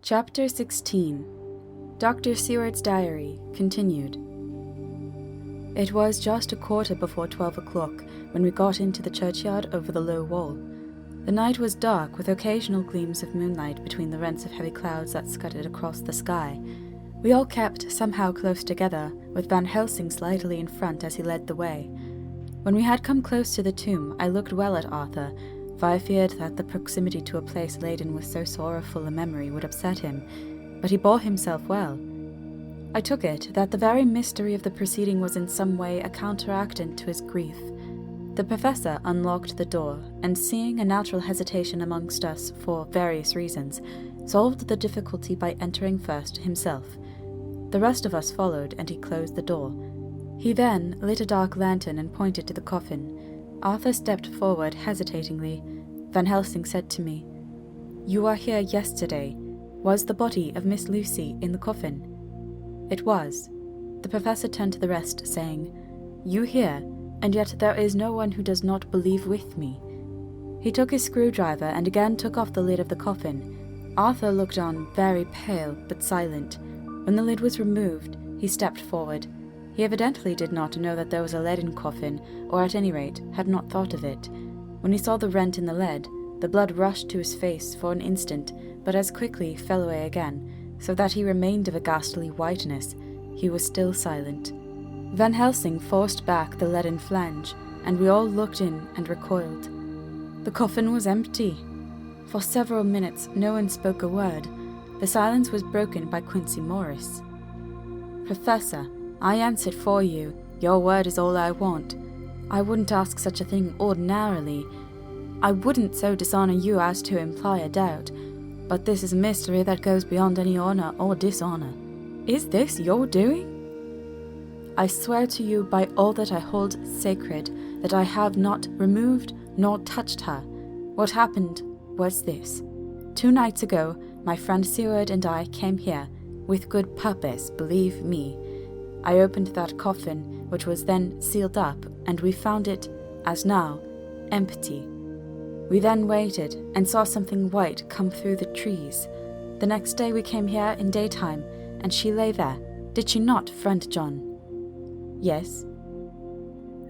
Chapter 16. Dr. Seward's Diary, continued. It was just a quarter before 12 o'clock when we got into the churchyard over the low wall. The night was dark, with occasional gleams of moonlight between the rents of heavy clouds that scudded across the sky. We all kept somehow close together, with Van Helsing slightly in front as he led the way. When we had come close to the tomb, I looked well at Arthur, for I feared that the proximity to a place laden with so sorrowful a memory would upset him, but he bore himself well. I took it that the very mystery of the proceeding was in some way a counteractant to his grief. The professor unlocked the door, and seeing a natural hesitation amongst us for various reasons, solved the difficulty by entering first himself. The rest of us followed, and he closed the door. He then lit a dark lantern and pointed to the coffin. Arthur stepped forward hesitatingly. Van Helsing said to me, "You were here yesterday. Was the body of Miss Lucy in the coffin?" It was. The professor turned to the rest, saying, "You here, and yet there is no one who does not believe with me." He took his screwdriver and again took off the lid of the coffin. Arthur looked on, very pale but silent. When the lid was removed, he stepped forward. He evidently did not know that there was a leaden coffin, or at any rate had not thought of it. When he saw the rent in the lead, the blood rushed to his face for an instant, but as quickly fell away again, so that he remained of a ghastly whiteness. He was still silent. Van Helsing forced back the leaden flange, and we all looked in and recoiled. The coffin was empty. For several minutes no one spoke a word. The silence was broken by Quincy Morris. "Professor, I answered for you. Your word is all I want. I wouldn't ask such a thing ordinarily. I wouldn't so dishonor you as to imply a doubt. But this is a mystery that goes beyond any honor or dishonor. Is this your doing? I swear to you by all that I hold sacred that I have not removed nor touched her. What happened was this. 2 nights ago, my friend Seward and I came here, with good purpose, believe me. I opened that coffin, which was then sealed up, and we found it, as now, empty. We then waited and saw something white come through the trees. The next day we came here in daytime, and she lay there. Did she not, friend John?" "Yes."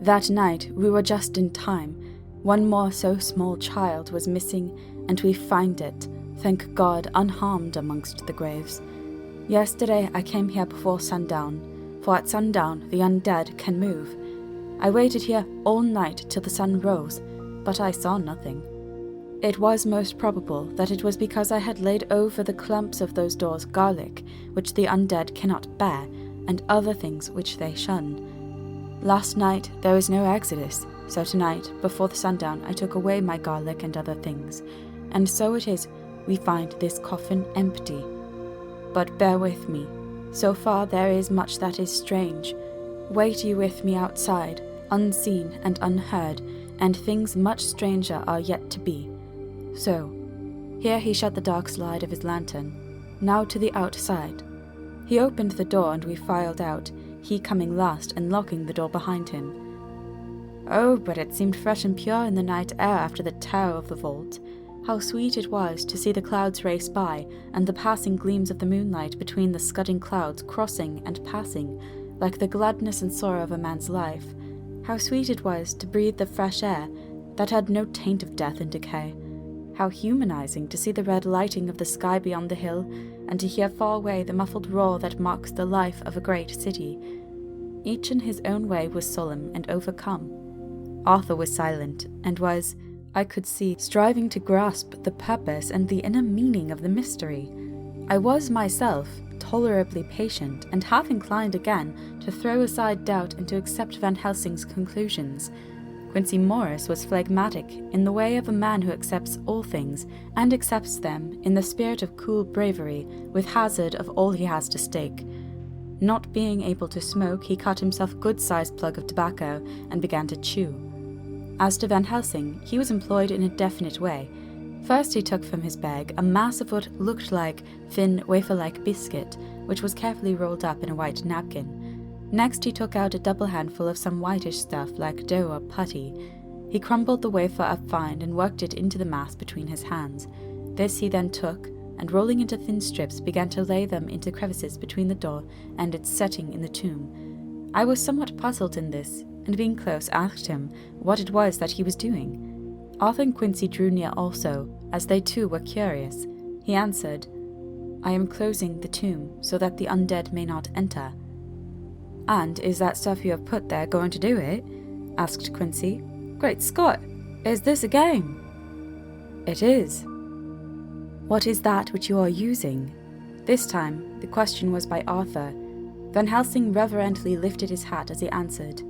"That night we were just in time. One more so small child was missing, and we find it, thank God, unharmed amongst the graves. Yesterday I came here before sundown, for at sundown the undead can move. I waited here all night till the sun rose, but I saw nothing. It was most probable that it was because I had laid over the clumps of those doors garlic, which the undead cannot bear, and other things which they shun. Last night there was no exodus, so tonight, before the sundown, I took away my garlic and other things, and so it is we find this coffin empty. But bear with me. So far there is much that is strange. Wait you with me outside, unseen and unheard, and things much stranger are yet to be. So," here he shut the dark slide of his lantern, "now to the outside." He opened the door and we filed out, he coming last and locking the door behind him. Oh, but it seemed fresh and pure in the night air after the terror of the vault. How sweet it was to see the clouds race by, and the passing gleams of the moonlight between the scudding clouds crossing and passing, like the gladness and sorrow of a man's life. How sweet it was to breathe the fresh air that had no taint of death and decay. How humanizing to see the red lighting of the sky beyond the hill, and to hear far away the muffled roar that marks the life of a great city. Each in his own way was solemn and overcome. Arthur was silent, and was, I could see, striving to grasp the purpose and the inner meaning of the mystery. I was myself tolerably patient, and half inclined again to throw aside doubt and to accept Van Helsing's conclusions. Quincy Morris was phlegmatic in the way of a man who accepts all things, and accepts them in the spirit of cool bravery, with hazard of all he has to stake. Not being able to smoke, he cut himself a good-sized plug of tobacco and began to chew. As to Van Helsing, he was employed in a definite way. First he took from his bag a mass of what looked like thin, wafer-like biscuit, which was carefully rolled up in a white napkin. Next he took out a double handful of some whitish stuff like dough or putty. He crumbled the wafer up fine and worked it into the mass between his hands. This he then took, and rolling into thin strips began to lay them into crevices between the door and its setting in the tomb. I was somewhat puzzled in this, and being close asked him what it was that he was doing. Arthur and Quincy drew near also, as they too were curious. He answered, "I am closing the tomb so that the undead may not enter." "And is that stuff you have put there going to do it?" asked Quincy. "Great Scott! Is this a game?" "It is." "What is that which you are using?" This time, the question was by Arthur. Van Helsing reverently lifted his hat as he answered,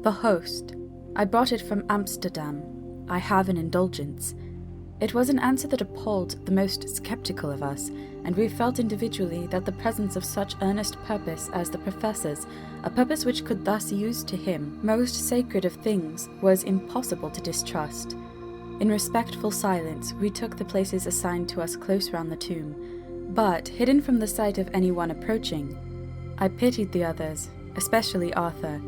"The host. I brought it from Amsterdam. I have an indulgence." It was an answer that appalled the most skeptical of us, and we felt individually that the presence of such earnest purpose as the Professor's, a purpose which could thus use to him most sacred of things, was impossible to distrust. In respectful silence, we took the places assigned to us close round the tomb, but hidden from the sight of anyone approaching. I pitied the others, especially Arthur.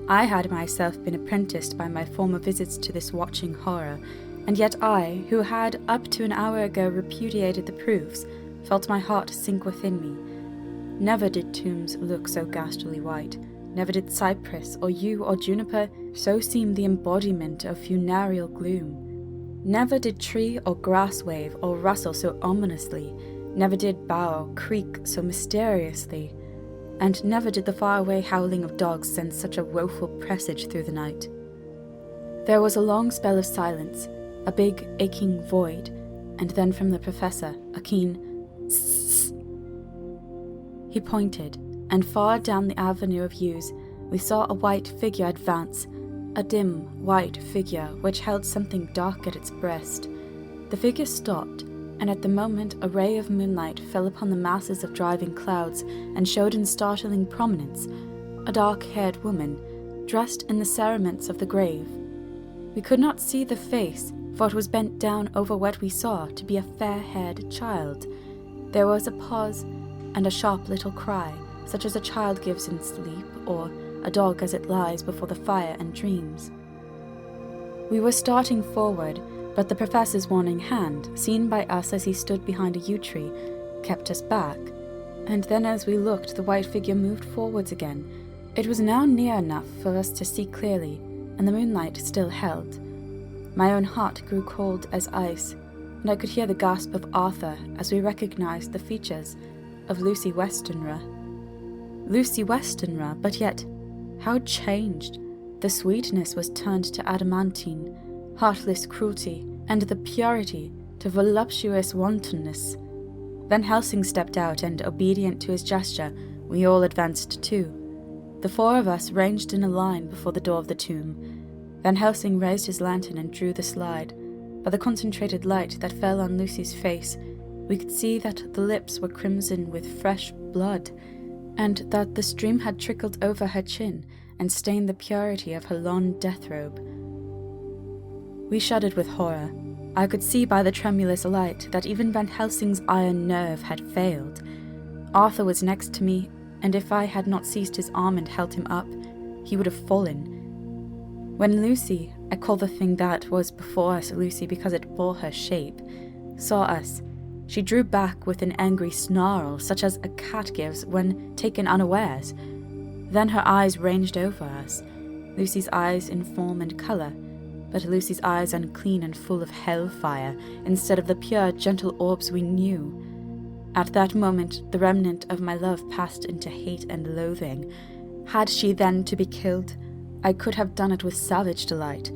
I had myself been apprenticed by my former visits to this watching horror, and yet I, who had up to an hour ago repudiated the proofs, felt my heart sink within me. Never did tombs look so ghastly white. Never did cypress or yew or juniper so seem the embodiment of funereal gloom. Never did tree or grass wave or rustle so ominously. Never did bough creak so mysteriously. And never did the faraway howling of dogs send such a woeful presage through the night. There was a long spell of silence, a big aching void, and then from the Professor, a keen "sss." He pointed, and far down the avenue of yews we saw a white figure advance, a dim, white figure which held something dark at its breast. The figure stopped, and at the moment a ray of moonlight fell upon the masses of driving clouds and showed in startling prominence a dark-haired woman, dressed in the cerements of the grave. We could not see the face, for it was bent down over what we saw to be a fair-haired child. There was a pause and a sharp little cry, such as a child gives in sleep, or a dog as it lies before the fire and dreams. We were starting forward, but the Professor's warning hand, seen by us as he stood behind a yew tree, kept us back, and then as we looked the white figure moved forwards again. It was now near enough for us to see clearly, and the moonlight still held. My own heart grew cold as ice, and I could hear the gasp of Arthur as we recognized the features of Lucy Westenra. Lucy Westenra, but yet, how changed! The sweetness was turned to adamantine, heartless cruelty, and the purity to voluptuous wantonness. Van Helsing stepped out, and, obedient to his gesture, we all advanced too. The four of us ranged in a line before the door of the tomb. Van Helsing raised his lantern and drew the slide. By the concentrated light that fell on Lucy's face, we could see that the lips were crimson with fresh blood, and that the stream had trickled over her chin and stained the purity of her long death robe. We shuddered with horror. I could see by the tremulous light that even Van Helsing's iron nerve had failed. Arthur was next to me, and if I had not seized his arm and held him up, he would have fallen. When Lucy, I call the thing that was before us Lucy because it bore her shape, saw us, she drew back with an angry snarl such as a cat gives when taken unawares. Then her eyes ranged over us, Lucy's eyes in form and colour, but Lucy's eyes unclean and full of hellfire instead of the pure, gentle orbs we knew. At that moment, the remnant of my love passed into hate and loathing. Had she then to be killed, I could have done it with savage delight.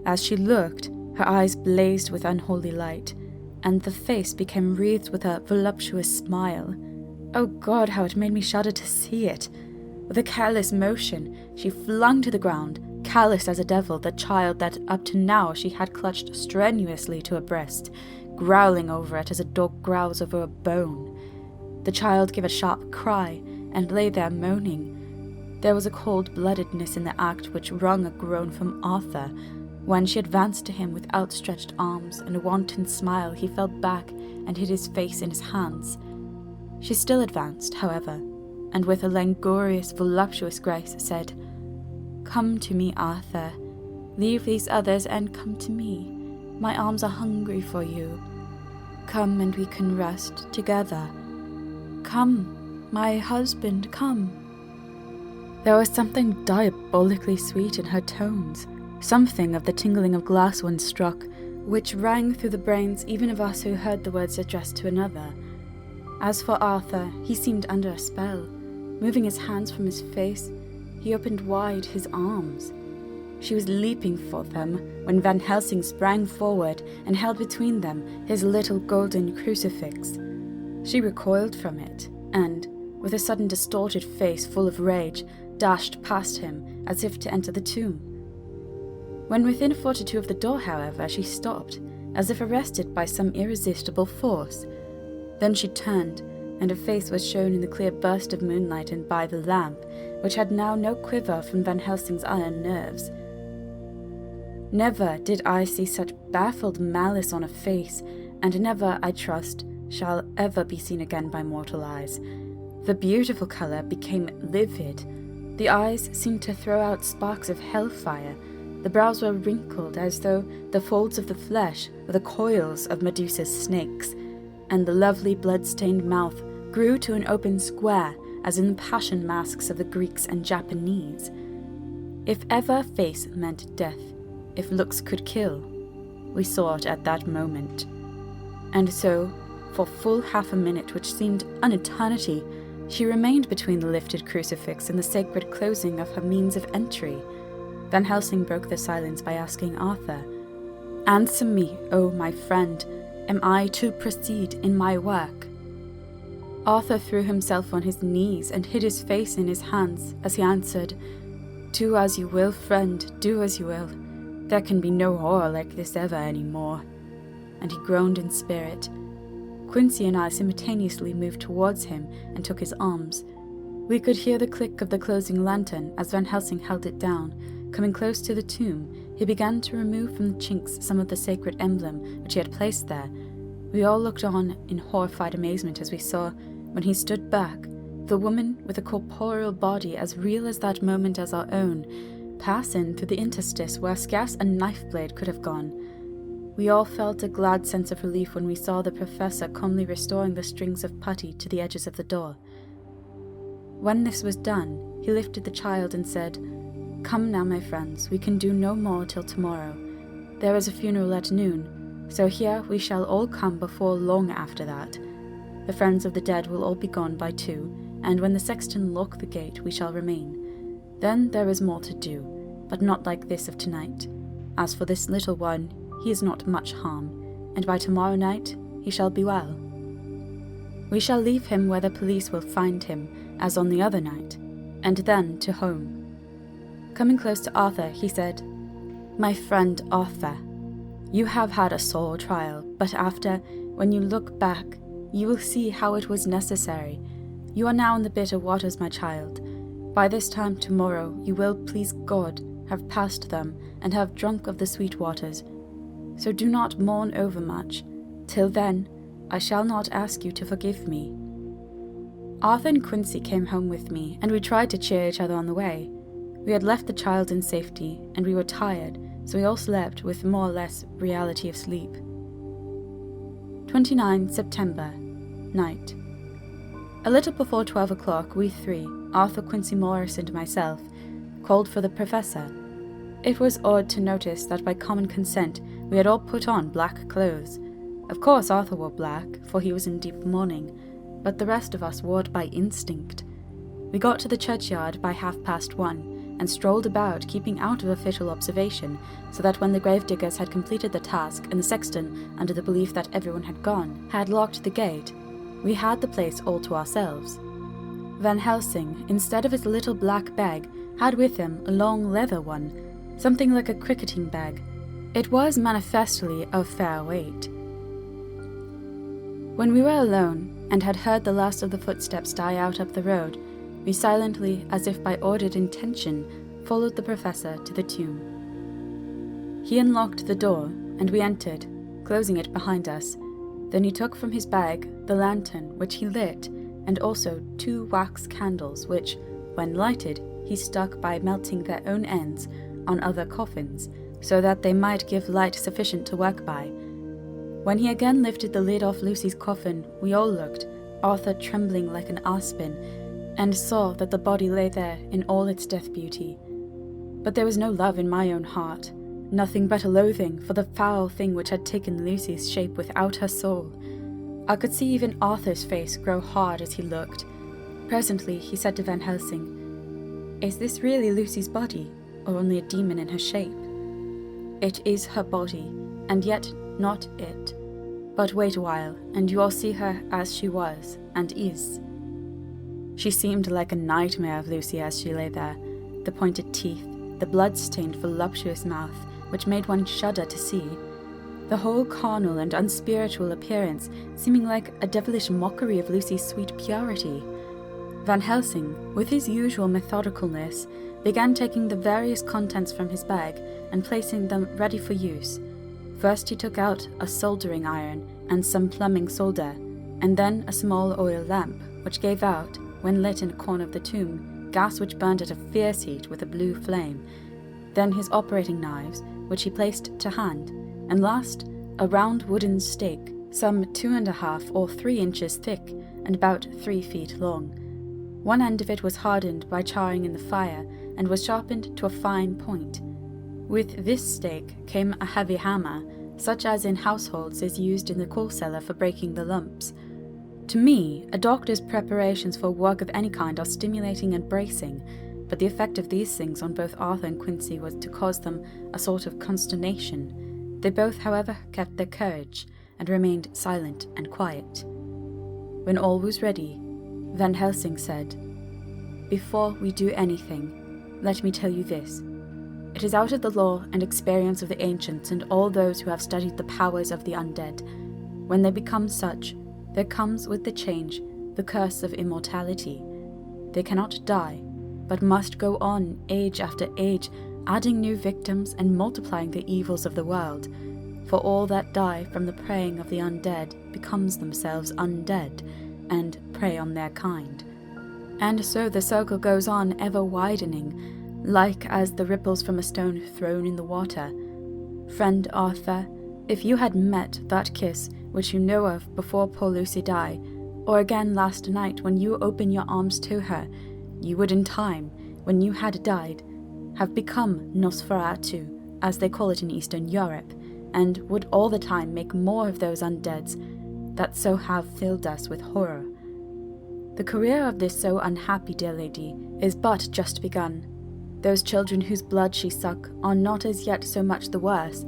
As she looked, her eyes blazed with unholy light, and the face became wreathed with a voluptuous smile. Oh God, how it made me shudder to see it! With a careless motion, she flung to the ground, callous as a devil, the child that up to now she had clutched strenuously to her breast, growling over it as a dog growls over a bone. The child gave a sharp cry and lay there moaning. There was a cold-bloodedness in the act which wrung a groan from Arthur. When she advanced to him with outstretched arms and a wanton smile, he fell back and hid his face in his hands. She still advanced, however, and with a languorous, voluptuous grace said, "Come to me, Arthur. Leave these others and come to me. My arms are hungry for you." Come and we can rest together. Come, my husband, come. There was something diabolically sweet in her tones, something of the tingling of glass when struck, which rang through the brains even of us who heard the words addressed to another. As for Arthur, he seemed under a spell. Moving his hands from his face, he opened wide his arms. She was leaping for them when Van Helsing sprang forward and held between them his little golden crucifix. She recoiled from it, and, with a sudden distorted face full of rage, dashed past him as if to enter the tomb. When within a foot or two of the door, however, she stopped, as if arrested by some irresistible force. Then she turned, and her face was shown in the clear burst of moonlight and by the lamp, which had now no quiver from Van Helsing's iron nerves. Never did I see such baffled malice on a face, and never, I trust, shall ever be seen again by mortal eyes. The beautiful colour became livid. The eyes seemed to throw out sparks of hellfire. The brows were wrinkled as though the folds of the flesh were the coils of Medusa's snakes, and the lovely blood-stained mouth grew to an open square as in the passion masks of the Greeks and Japanese. If ever face meant death, if looks could kill, we saw it at that moment. And so, for full half a minute, which seemed an eternity, she remained between the lifted crucifix and the sacred closing of her means of entry. Van Helsing broke the silence by asking Arthur, "Answer me, O my friend, am I to proceed in my work?" Arthur threw himself on his knees and hid his face in his hands as he answered, "Do as you will, friend, do as you will. There can be no horror like this ever any more." And he groaned in spirit. Quincy and I simultaneously moved towards him and took his arms. We could hear the click of the closing lantern as Van Helsing held it down. Coming close to the tomb, he began to remove from the chinks some of the sacred emblem which he had placed there. We all looked on in horrified amazement as we saw, when he stood back, the woman with a corporeal body as real as that moment as our own, pass in through the interstice where scarce a knife blade could have gone. We all felt a glad sense of relief when we saw the professor calmly restoring the strings of putty to the edges of the door. When this was done, he lifted the child and said, "Come now, my friends, we can do no more till tomorrow. There is a funeral at noon, so here we shall all come before long after that. The friends of the dead will all be gone by 2, and when the sexton lock the gate we shall remain. Then there is more to do, but not like this of tonight. As for this little one, he is not much harm, and by tomorrow night he shall be well. We shall leave him where the police will find him, as on the other night, and then to home." Coming close to Arthur, he said, "My friend Arthur, you have had a sore trial, but after, when you look back, you will see how it was necessary. You are now in the bitter waters, my child. By this time tomorrow you will, please God, have passed them and have drunk of the sweet waters. So do not mourn overmuch. Till then, I shall not ask you to forgive me." Arthur and Quincy came home with me, and we tried to cheer each other on the way. We had left the child in safety, and we were tired, so we all slept with more or less reality of sleep. 29 September, night. A little before 12 o'clock, we 3, Arthur, Quincy Morris, and myself, called for the professor. It was odd to notice that by common consent we had all put on black clothes. Of course Arthur wore black, for he was in deep mourning, but the rest of us wore it by instinct. We got to the churchyard by 1:30, and strolled about, keeping out of official observation, so that when the gravediggers had completed the task and the sexton, under the belief that everyone had gone, had locked the gate, we had the place all to ourselves. Van Helsing, instead of his little black bag, had with him a long leather one, something like a cricketing bag. It was manifestly of fair weight. When we were alone, and had heard the last of the footsteps die out up the road, we silently, as if by ordered intention, followed the professor to the tomb. He unlocked the door, and we entered, closing it behind us. Then he took from his bag the lantern, which he lit, and also 2 wax candles, which, when lighted, he stuck by melting their own ends on other coffins, so that they might give light sufficient to work by. When he again lifted the lid off Lucy's coffin, we all looked, Arthur trembling like an aspen, and saw that the body lay there in all its death beauty. But there was no love in my own heart, nothing but a loathing for the foul thing which had taken Lucy's shape without her soul. I could see even Arthur's face grow hard as he looked. Presently he said to Van Helsing, "Is this really Lucy's body, or only a demon in her shape?" "It is her body, and yet not it. But wait a while, and you will see her as she was, and is." She seemed like a nightmare of Lucy as she lay there, the pointed teeth, the blood-stained voluptuous mouth, which made one shudder to see, the whole carnal and unspiritual appearance seeming like a devilish mockery of Lucy's sweet purity. Van Helsing, with his usual methodicalness, began taking the various contents from his bag and placing them ready for use. First he took out a soldering iron and some plumbing solder, and then a small oil lamp, which gave out, when lit in a corner of the tomb, gas which burned at a fierce heat with a blue flame. Then his operating knives, which he placed to hand, and last, a round wooden stake, some 2½ or 3 inches thick and about 3 feet long. One end of it was hardened by charring in the fire and was sharpened to a fine point. With this stake came a heavy hammer, such as in households is used in the coal cellar for breaking the lumps. To me, a doctor's preparations for work of any kind are stimulating and bracing, but the effect of these things on both Arthur and Quincy was to cause them a sort of consternation. They both, however, kept their courage, and remained silent and quiet. When all was ready, Van Helsing said, "Before we do anything, let me tell you this. It is out of the law and experience of the ancients and all those who have studied the powers of the undead. When they become such, there comes with the change the curse of immortality. They cannot die, but must go on age after age, adding new victims and multiplying the evils of the world. For all that die from the preying of the undead becomes themselves undead, and prey on their kind. And so the circle goes on ever widening, like as the ripples from a stone thrown in the water. Friend Arthur, if you had met that kiss which you know of before poor Lucy died, or again last night when you opened your arms to her, you would in time, when you had died, have become Nosferatu, as they call it in Eastern Europe, and would all the time make more of those undeads that so have filled us with horror. The career of this so unhappy dear lady is but just begun. Those children whose blood she suck are not as yet so much the worse,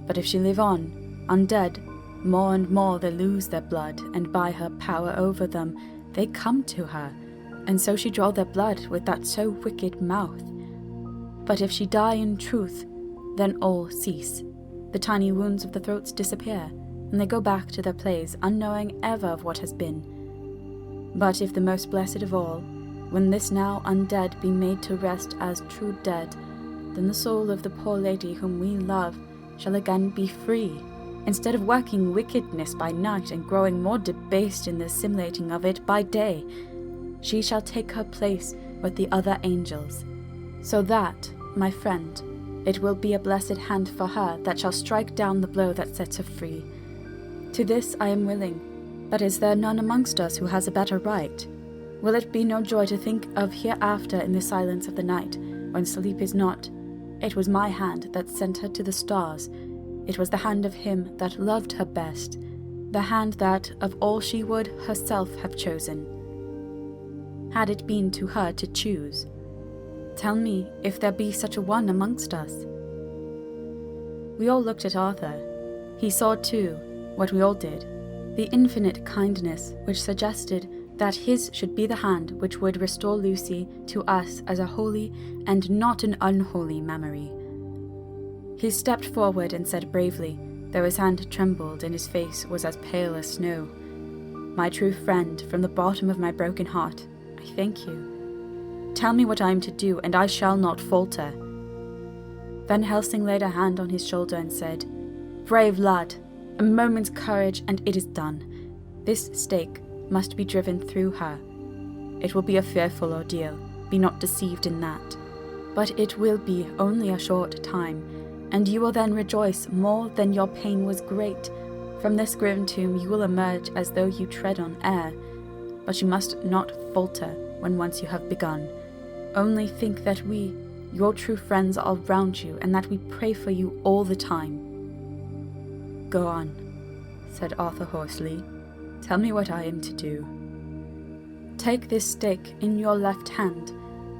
but if she live on, undead, more and more they lose their blood, and by her power over them, they come to her, and so she draw their blood with that so wicked mouth. But if she die in truth, then all cease. The tiny wounds of the throats disappear, and they go back to their place, unknowing ever of what has been. But if the most blessed of all, when this now undead be made to rest as true dead, then the soul of the poor lady whom we love shall again be free, instead of working wickedness by night and growing more debased in the assimilating of it by day. She shall take her place with the other angels, so that, my friend, it will be a blessed hand for her that shall strike down the blow that sets her free. To this I am willing, but is there none amongst us who has a better right? Will it be no joy to think of hereafter in the silence of the night, when sleep is not? It was my hand that sent her to the stars. It was the hand of him that loved her best, the hand that, of all she would herself have chosen, had it been to her to choose. Tell me if there be such a one amongst us." We all looked at Arthur. He saw, too, what we all did, the infinite kindness which suggested that his should be the hand which would restore Lucy to us as a holy and not an unholy memory. He stepped forward and said bravely, though his hand trembled and his face was as pale as snow, "My true friend, from the bottom of my broken heart, I thank you. Tell me what I am to do, and I shall not falter." Van Helsing laid a hand on his shoulder and said, "Brave lad, a moment's courage and it is done. This stake must be driven through her. It will be a fearful ordeal, be not deceived in that. But it will be only a short time, and you will then rejoice more than your pain was great, From this grim tomb you will emerge as though you tread on air, but you must not falter when once you have begun. Only think that we, your true friends, are around you, and that we pray for you all the time." "Go on," said Arthur hoarsely. "Tell me what I am to do." "Take this stake in your left hand,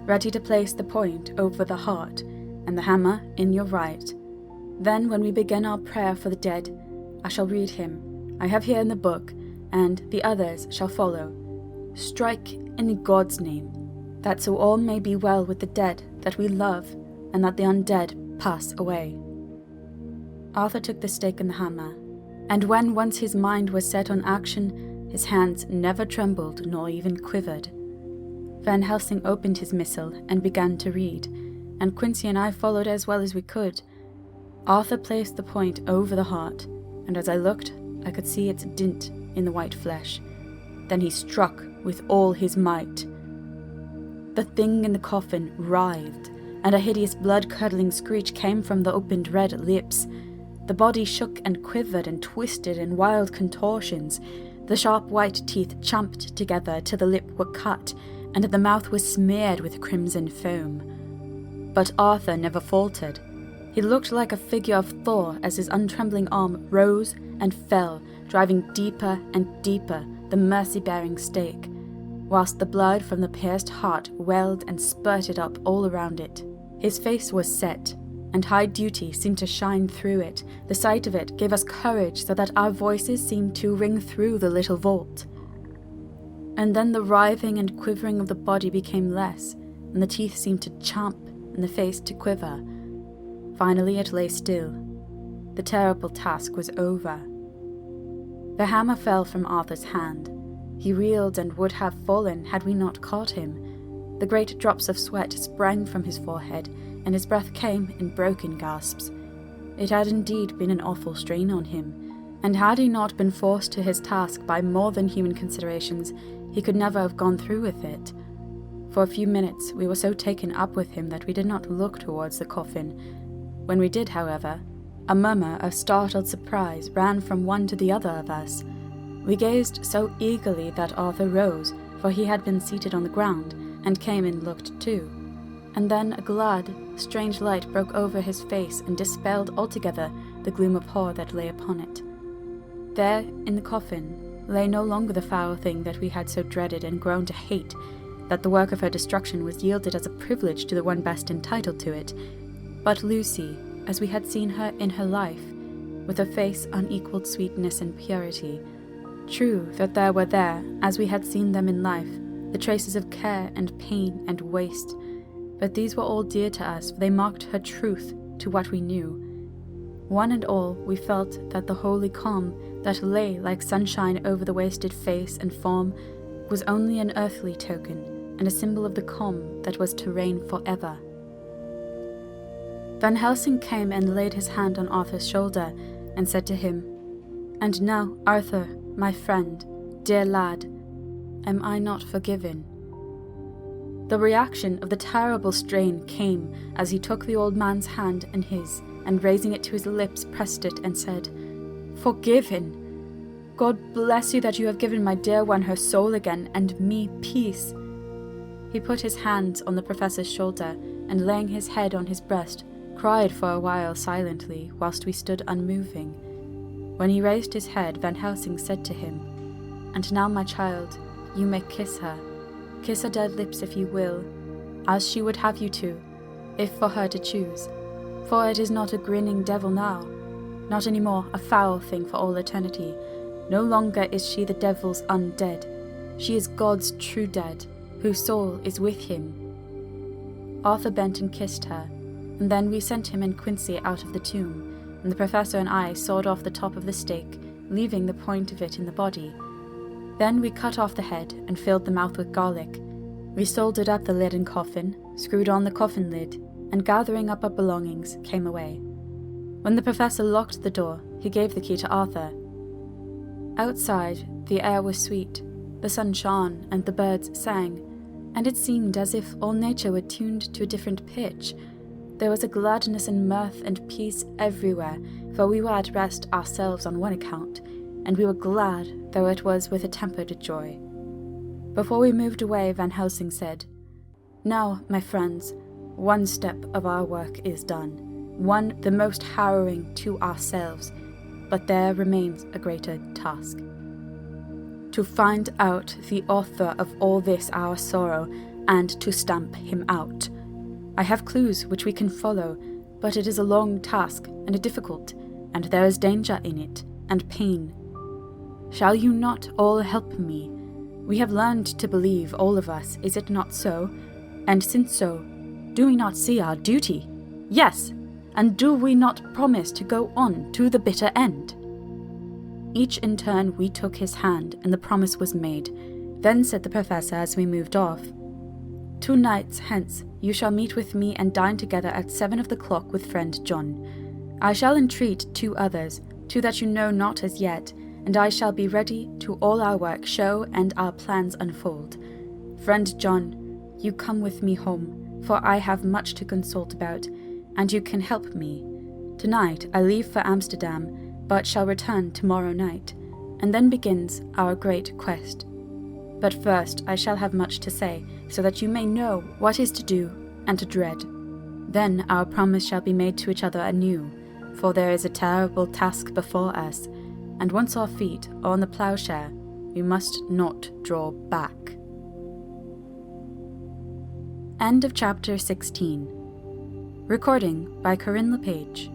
ready to place the point over the heart, and the hammer in your right. Then when we begin our prayer for the dead, I shall read him. I have here in the book, and the others shall follow. Strike in God's name, that so all may be well with the dead that we love, and that the undead pass away." Arthur took the stake and the hammer, and when once his mind was set on action, his hands never trembled nor even quivered. Van Helsing opened his missal and began to read, and Quincy and I followed as well as we could. Arthur placed the point over the heart, and as I looked, I could see its dint in the white flesh. Then he struck with all his might. The thing in the coffin writhed, and a hideous blood-curdling screech came from the opened red lips. The body shook and quivered and twisted in wild contortions. The sharp white teeth champed together till the lip were cut, and the mouth was smeared with crimson foam. But Arthur never faltered. He looked like a figure of Thor as his untrembling arm rose and fell, driving deeper and deeper the mercy-bearing stake, whilst the blood from the pierced heart welled and spurted up all around it. His face was set, and high duty seemed to shine through it. The sight of it gave us courage so that our voices seemed to ring through the little vault. And then the writhing and quivering of the body became less, and the teeth seemed to champ and the face to quiver. Finally it lay still. The terrible task was over. The hammer fell from Arthur's hand. He reeled and would have fallen had we not caught him. The great drops of sweat sprang from his forehead, and his breath came in broken gasps. It had indeed been an awful strain on him, and had he not been forced to his task by more than human considerations, he could never have gone through with it. For a few minutes we were so taken up with him that we did not look towards the coffin. When we did, however, a murmur of startled surprise ran from one to the other of us. We gazed so eagerly that Arthur rose, for he had been seated on the ground, and came and looked too. And then a glad, strange light broke over his face and dispelled altogether the gloom of horror that lay upon it. There, in the coffin, lay no longer the foul thing that we had so dreaded and grown to hate, that the work of her destruction was yielded as a privilege to the one best entitled to it, but Lucy, as we had seen her in her life, with a face unequalled sweetness and purity. True that there were there, as we had seen them in life, the traces of care and pain and waste, but these were all dear to us, for they marked her truth to what we knew. One and all, we felt that the holy calm that lay like sunshine over the wasted face and form was only an earthly token, and a symbol of the calm that was to reign forever. Van Helsing came and laid his hand on Arthur's shoulder, and said to him, "And now, Arthur, my friend, dear lad, am I not forgiven?" The reaction of the terrible strain came as he took the old man's hand in his, and raising it to his lips pressed it and said, "Forgiven! God bless you that you have given my dear one her soul again, and me peace." He put his hands on the professor's shoulder, and laying his head on his breast, cried for a while silently, whilst we stood unmoving. When he raised his head, Van Helsing said to him, "And now, my child, you may kiss her. Kiss her dead lips if you will, as she would have you to, if for her to choose. For it is not a grinning devil now, not any more a foul thing for all eternity. No longer is she the devil's undead. She is God's true dead, whose soul is with him." Arthur bent and kissed her, and then we sent him and Quincy out of the tomb, and the professor and I sawed off the top of the stake, leaving the point of it in the body. Then we cut off the head and filled the mouth with garlic. We soldered up the lid and coffin, screwed on the coffin lid, and gathering up our belongings, came away. When the professor locked the door, he gave the key to Arthur. Outside, the air was sweet, the sun shone, and the birds sang, and it seemed as if all nature were tuned to a different pitch. There was a gladness and mirth and peace everywhere, for we were at rest ourselves on one account, and we were glad, though it was with a tempered joy. Before we moved away, Van Helsing said, "Now, my friends, one step of our work is done, one the most harrowing to ourselves, but there remains a greater task. To find out the author of all this our sorrow, and to stamp him out. I have clues which we can follow, but it is a long task and a difficult, and there is danger in it, and pain. Shall you not all help me? We have learned to believe, all of us, is it not so? And since so, do we not see our duty? Yes, and do we not promise to go on to the bitter end?" Each in turn we took his hand, and the promise was made. Then said the professor as we moved off, "2 nights hence you shall meet with me and dine together at 7 of the clock with friend John. I shall entreat 2 others, 2 that you know not as yet, and I shall be ready to all our work show and our plans unfold. Friend John, you come with me home, for I have much to consult about, and you can help me. Tonight I leave for Amsterdam, but shall return tomorrow night, and then begins our great quest. But first I shall have much to say, so that you may know what is to do and to dread. Then our promise shall be made to each other anew, for there is a terrible task before us, and once our feet are on the ploughshare, we must not draw back." End of chapter 16. Recording by Corinne LePage.